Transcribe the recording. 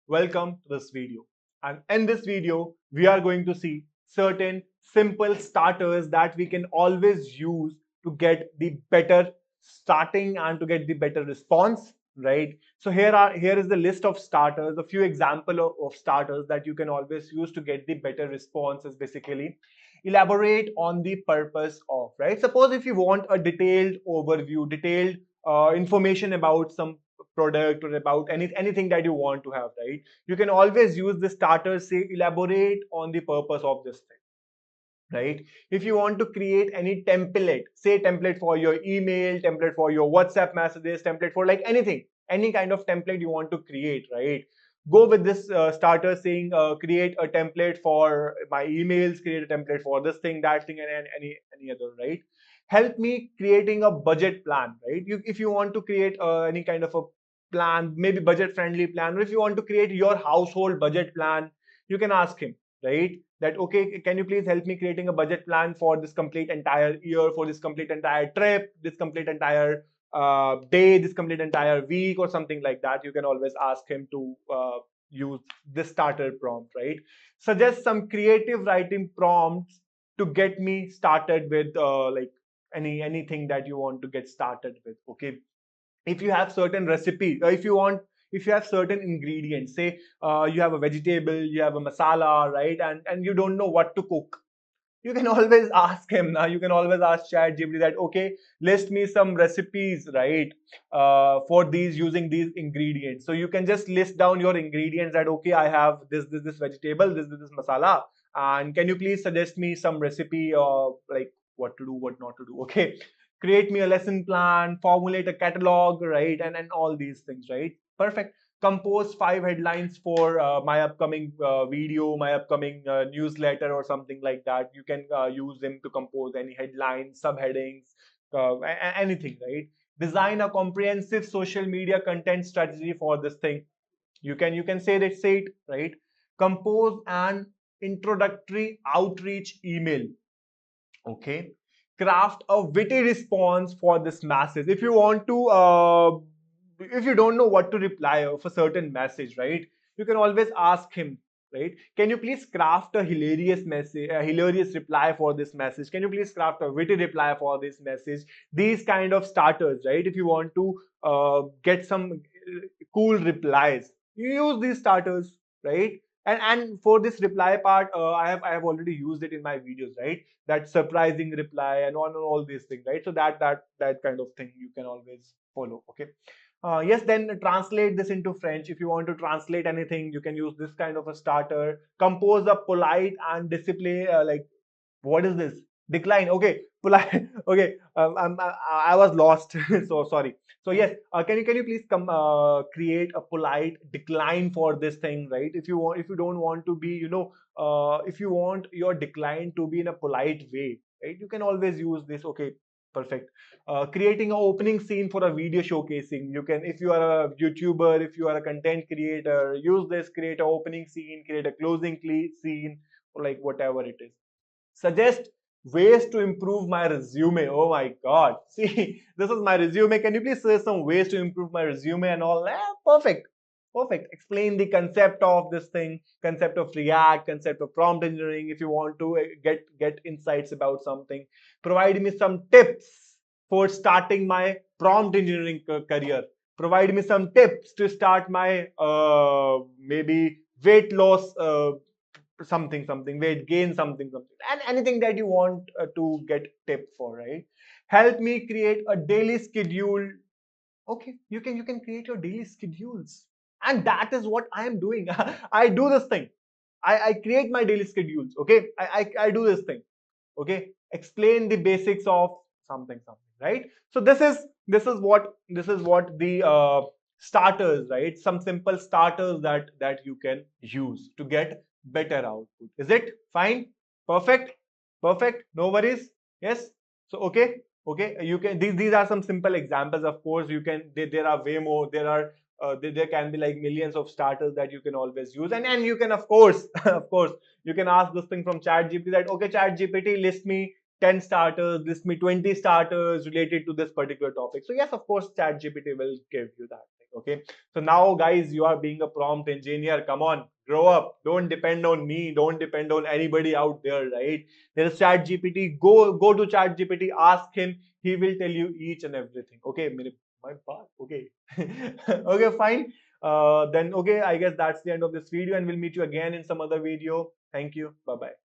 welcome to this video. And in this video, we are going to see certain simple starters that we can always use to get the better starting and to get the better response, right? So here is the list of starters, a few example of starters that you can always use to get the better responses. Basically, elaborate on the purpose of, right? Suppose if you want a detailed overview, detailed information about some product or about anything that you want to have, right? You can always use the starter, say elaborate on the purpose of this thing, right? If you want to create any template, say template for your email, template for your WhatsApp messages, template for like anything, any kind of template you want to create, right? Go with this starter saying create a template for my emails, create a template for this thing, that thing, and any other, right? Help me creating a budget plan, right? If you want to create any kind of a plan, maybe budget friendly plan, or if you want to create your household budget plan, you can ask him, right? That okay, can you please help me creating a budget plan for this complete entire year, for this complete entire trip, this complete entire day, this complete entire week, or something like that. You can always ask him to use this starter prompt, right? Suggest some creative writing prompts to get me started with like anything that you want to get started with. Okay, if you have certain recipe, if you have certain ingredients, say you have a vegetable, you have a masala, right? And you don't know what to cook, you can always ask him now. You can always ask ChatGPT that okay, list me some recipes, right? For these using these ingredients. So you can just list down your ingredients that okay, I have this vegetable, this masala, and can you please suggest me some recipe, like what to do, what not to do. Okay, create me a lesson plan, formulate a catalog, right? And all these things, right? Perfect. Compose 5 headlines for my upcoming video, my upcoming newsletter, or something like that. You can use them to compose any headlines, subheadings, anything, right? Design a comprehensive social media content strategy for this thing. You can say it, right? Compose an introductory outreach email. Okay, craft a witty response for this message. If you want to if you don't know what to reply of a certain message, right? You can always ask him, right? Can you please craft a hilarious message, a hilarious reply for this message? Can you please craft a witty reply for this message? These kind of starters, right? If you want to get some cool replies, you use these starters, right? And for this reply part, I have already used it in my videos, right? That surprising reply and on and all these things, right? So that kind of thing you can always follow. Okay. Yes, then translate this into French. If you want to translate anything, you can use this kind of a starter. Compose a polite and display, like what is this? Decline. Okay, polite. Okay, I was lost. So sorry. So yes, can you please come create a polite decline for this thing, right? If you don't want to be, if you want your decline to be in a polite way, right? You can always use this. Okay, perfect. Creating an opening scene for a video showcasing. You can, if you are a YouTuber, if you are a content creator, use this. Create an opening scene, create a closing scene, or like whatever it is. Suggest ways to improve my resume. Oh my god. See, this is my resume. Can you please suggest some ways to improve my resume and all? Perfect. Perfect. Explain the concept of this thing, concept of React, concept of prompt engineering. If you want to get insights about something, provide me some tips for starting my prompt engineering career. Provide me some tips to start my maybe weight loss something, weight gain something, and anything that you want to get tip for, right? Help me create a daily schedule. Okay, you can create your daily schedules, and that is what I am doing. I do this thing. I create my daily schedules. Okay, I do this thing. Okay, explain the basics of something, right? So this is what the starters, right? Some simple starters that you can use to get better output. Is it fine? Perfect. Perfect, no worries. Yes. So okay, you can, these are some simple examples. Of course you can, there are way more. There can be like millions of starters that you can always use, and you can, of course, of course, you can ask this thing from ChatGPT that okay, ChatGPT, list me 10 starters, list me 20 starters related to this particular topic. So yes, of course, ChatGPT will give you that. Okay, so now guys, you are being a prompt engineer. Come on, grow up. Don't depend on me. Don't depend on anybody out there, right? There's Chat GPT. Go to Chat GPT. Ask him. He will tell you each and everything. Okay, my part. Okay, okay, fine. Then okay, I guess that's the end of this video, and we'll meet you again in some other video. Thank you. Bye bye.